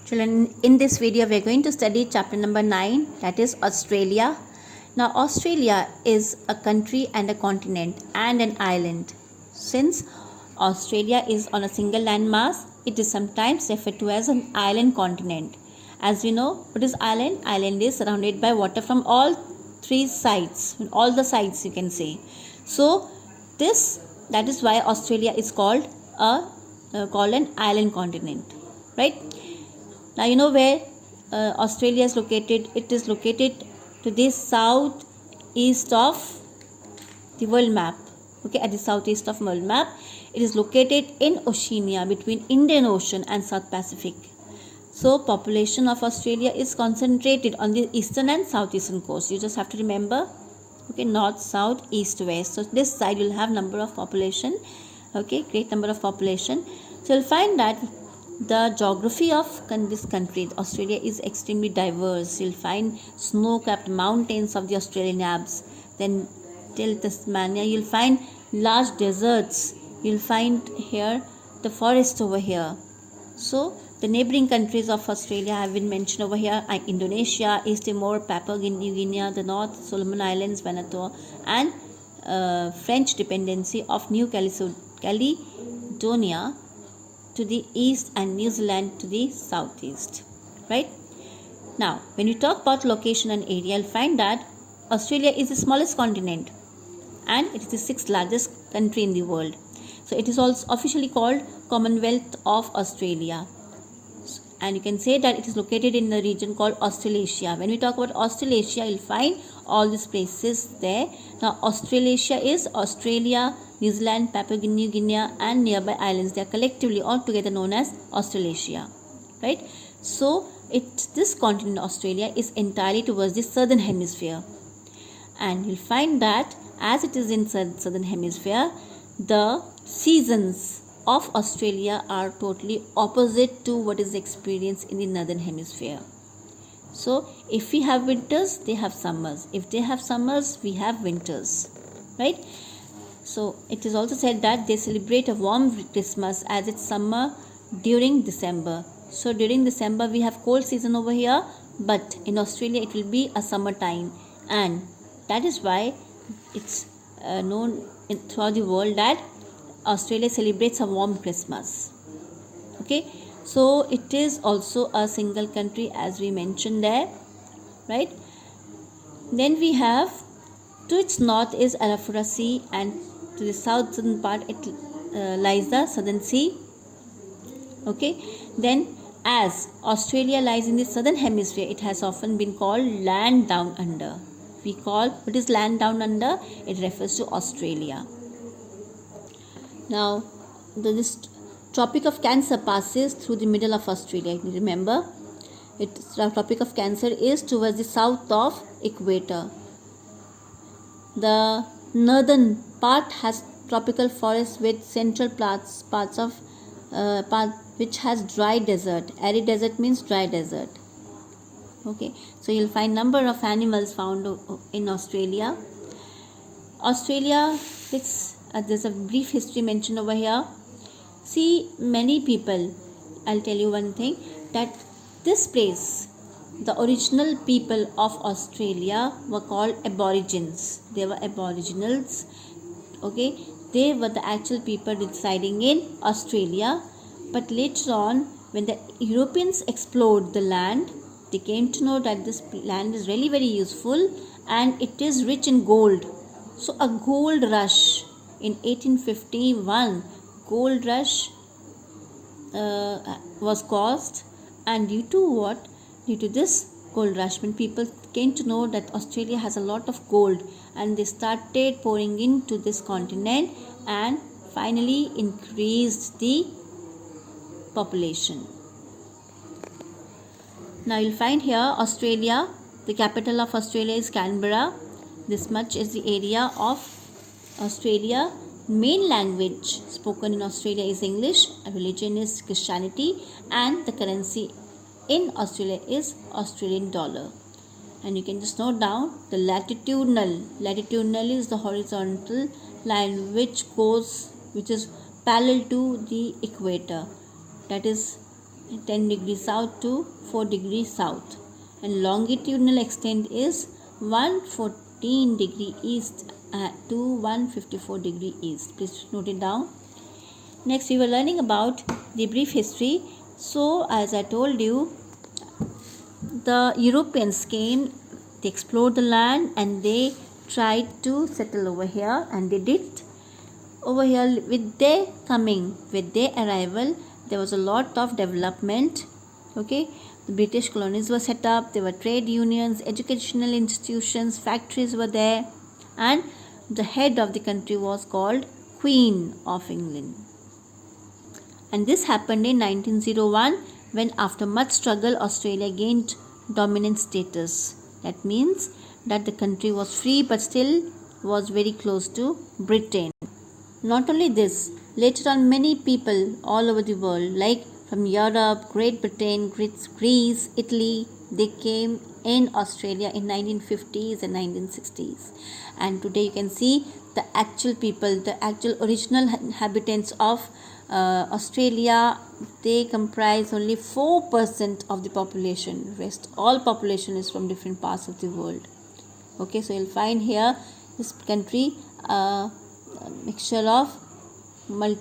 Children, in this video we are going to study chapter number 9, that is Australia. Now Australia is a country and a continent and an island. Since Australia is on a single landmass, it is sometimes referred to as an island continent. As we know, what is island? Island is surrounded by water from all three sides, all the sides you can say. So that is why Australia is called an island continent, right? Now you know where Australia is located. It is located to the southeast of the world map. Okay, at the southeast of world map, it is located in Oceania between Indian Ocean and South Pacific. So population of Australia is concentrated on the eastern and southeastern coast. You just have to remember, okay, north, south, east, west. So this side will have number of population. Okay, great number of population. So you'll find that the geography of this country, Australia, is extremely diverse. You'll find snow-capped mountains of the Australian Alps. Then till Tasmania, you'll find large deserts. You'll find here the forest over here. So the neighboring countries of Australia have been mentioned over here: Indonesia, East Timor, Papua New Guinea, the North Solomon Islands, Vanuatu, and French dependency of New Caledonia to the east and New Zealand to the southeast, right? Now, when you talk about location and area, you'll find that Australia is the smallest continent and it is the sixth largest country in the world. So it is also officially called Commonwealth of Australia. And you can say that it is located in a region called Australasia. When we talk about Australasia, you'll find all these places there. Now, Australasia is Australia, New Zealand, Papua New Guinea, and nearby islands. They are collectively all together known as Australasia, right? So, this continent, Australia, is entirely towards the southern hemisphere. And you'll find that as it is in southern hemisphere, the seasons of Australia are totally opposite to what is experienced in the northern hemisphere. So if we have winters, they have summers. If they have summers, we have winters, right? So it is also said that they celebrate a warm Christmas as it's summer during December. So during December we have cold season over here, but in Australia it will be a summer time, and that is why it's known throughout the world that Australia celebrates a warm Christmas. Okay, so it is also a single country as we mentioned there, right? Then we have to its north is Arafura Sea, and to the southern part it lies the Southern Sea. Okay, then as Australia lies in the southern hemisphere, it has often been called land down under. We call what is land down under? It refers to Australia. Now, this Tropic of Cancer passes through the middle of Australia. Remember, the Tropic of Cancer is towards the south of equator. The northern part has tropical forest with central parts which has dry desert. Arid desert means dry desert. Okay, so you'll find number of animals found in Australia. Australia, there's a brief history mentioned over here. See, many people, I'll tell you one thing, that this place, the original people of Australia were called Aborigines. They were Aboriginals. Okay, they were the actual people residing in Australia. But later on, when the Europeans explored the land, they came to know that this land is really very useful and it is rich in gold. So a gold rush in 1851, gold rush was caused, and due to what? Due to this gold rush, when people came to know that Australia has a lot of gold, and they started pouring into this continent and finally increased the population. Now you'll find here Australia, the capital of Australia is Canberra. This much is the area of Australia. Main language spoken in Australia is English, religion is Christianity, and the currency in Australia is Australian dollar. And you can just note down the latitudinal is the horizontal line which is parallel to the equator. That is 10 degrees south to 4 degrees south, and longitudinal extent is 114 degree east to 154 degree east. Please note it down. Next, we were learning about the brief history. So, as I told you, the Europeans came, they explored the land, and they tried to settle over here, and they did. Over here, with their coming, with their arrival, there was a lot of development. Okay, the British colonies were set up, there were trade unions, educational institutions, factories were there, and the head of the country was called Queen of England. And this happened in 1901, when after much struggle Australia gained dominant status. That means that the country was free but still was very close to Britain. Not only this, later on many people all over the world, like from Europe, Great Britain, Greece, Italy, they came in Australia in 1950s and 1960s. And today you can see the actual people, the actual original inhabitants of Australia, they comprise only 4% of the population. Rest all population is from different parts of the world. Okay, so you'll find here this country mixture of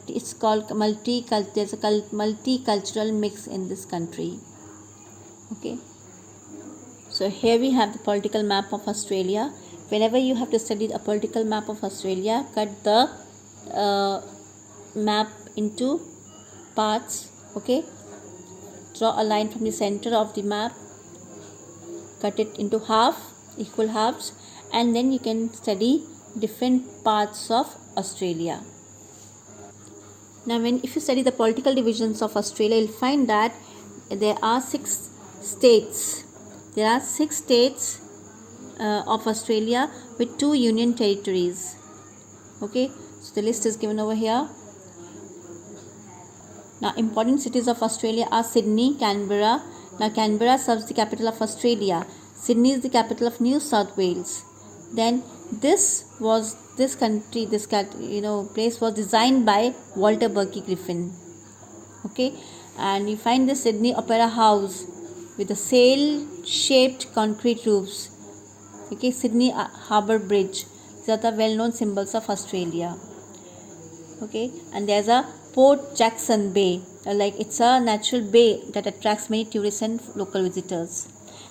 it's called there's a multicultural mix in this country. Okay, so here we have the political map of Australia. Whenever you have to study a political map of Australia, cut the map into parts. Okay, draw a line from the center of the map, cut it into equal halves, and then you can study different parts of Australia. Now if you study the political divisions of Australia, you'll find that there are 6 states. There are 6 states of Australia with 2 union territories. Okay, so the list is given over here. Now important cities of Australia are Sydney, Canberra. Now Canberra serves the capital of Australia. Sydney is the capital of New South Wales. Then this place was designed by Walter Berkey Griffin. Okay, and you find the Sydney Opera House with the sail-shaped concrete roofs. Okay, Sydney Harbour Bridge. These are the well-known symbols of Australia. Okay, and there's a Port Jackson Bay, it's a natural bay that attracts many tourists and local visitors.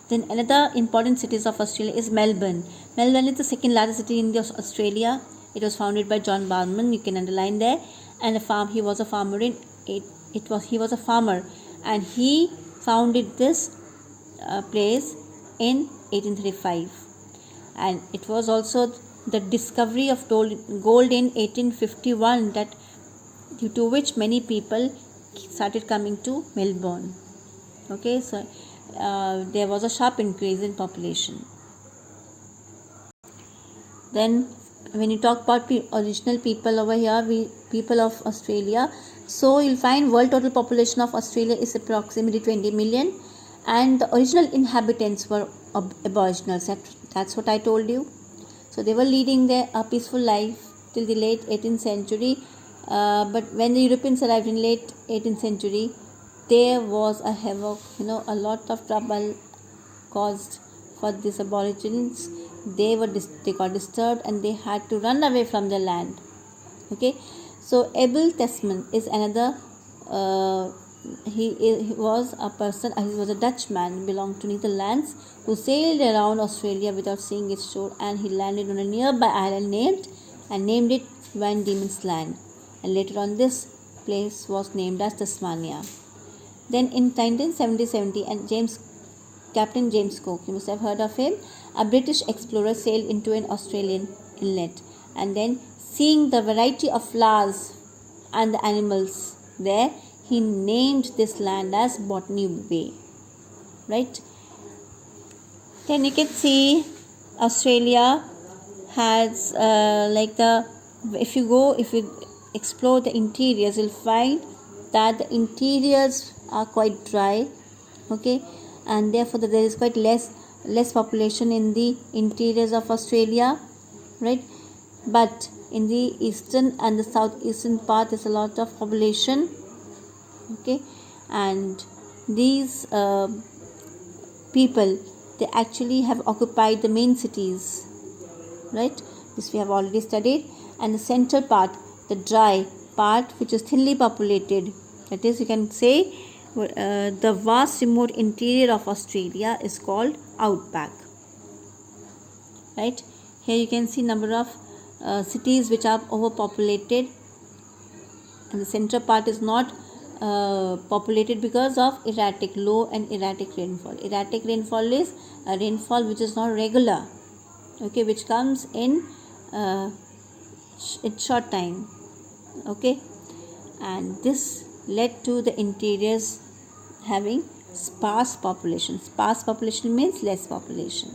Then another important cities of Australia is Melbourne. Melbourne is the second largest city in Australia. It was founded by John Barnum. You can underline there. And he was a farmer and he founded this place in 1835. And it was also the discovery of gold in 1851, that due to which many people started coming to Melbourne. Okay, so there was a sharp increase in population. Then when you talk about original people over here, people of Australia, so you'll find world total population of Australia is approximately 20 million, and the original inhabitants were aboriginals. That's what I told you. So they were leading a peaceful life till the late 18th century. But when the Europeans arrived in late 18th century, there was a havoc, a lot of trouble caused for these aborigines. They got disturbed and they had to run away from their land. Okay, so Abel Tasman is another. He was a Dutchman, belonged to Netherlands, who sailed around Australia without seeing its shore, and he landed on a nearby island named it Van Diemen's Land. And later on this place was named as Tasmania. Then in 1970, and Captain James Cook, you must have heard of him, a British explorer sailed into an Australian inlet, and then seeing the variety of flowers and the animals there, he named this land as Botany Bay. Right? Then you can see Australia has if you explore the interiors, you'll find that the interiors are quite dry. Okay, and therefore there is quite less population in the interiors of Australia, right? But in the eastern and the southeastern part, there's a lot of population. Okay, and these people, they actually have occupied the main cities, right? This we have already studied. And the central part, the dry part, which is thinly populated, that is, you can say the vast remote interior of Australia is called outback, right? Here you can see number of cities which are overpopulated, and the central part is not populated because of low and erratic rainfall. Erratic rainfall is a rainfall which is not regular, okay, which comes in short time, okay, and this led to the interiors having sparse population. Sparse population means less population.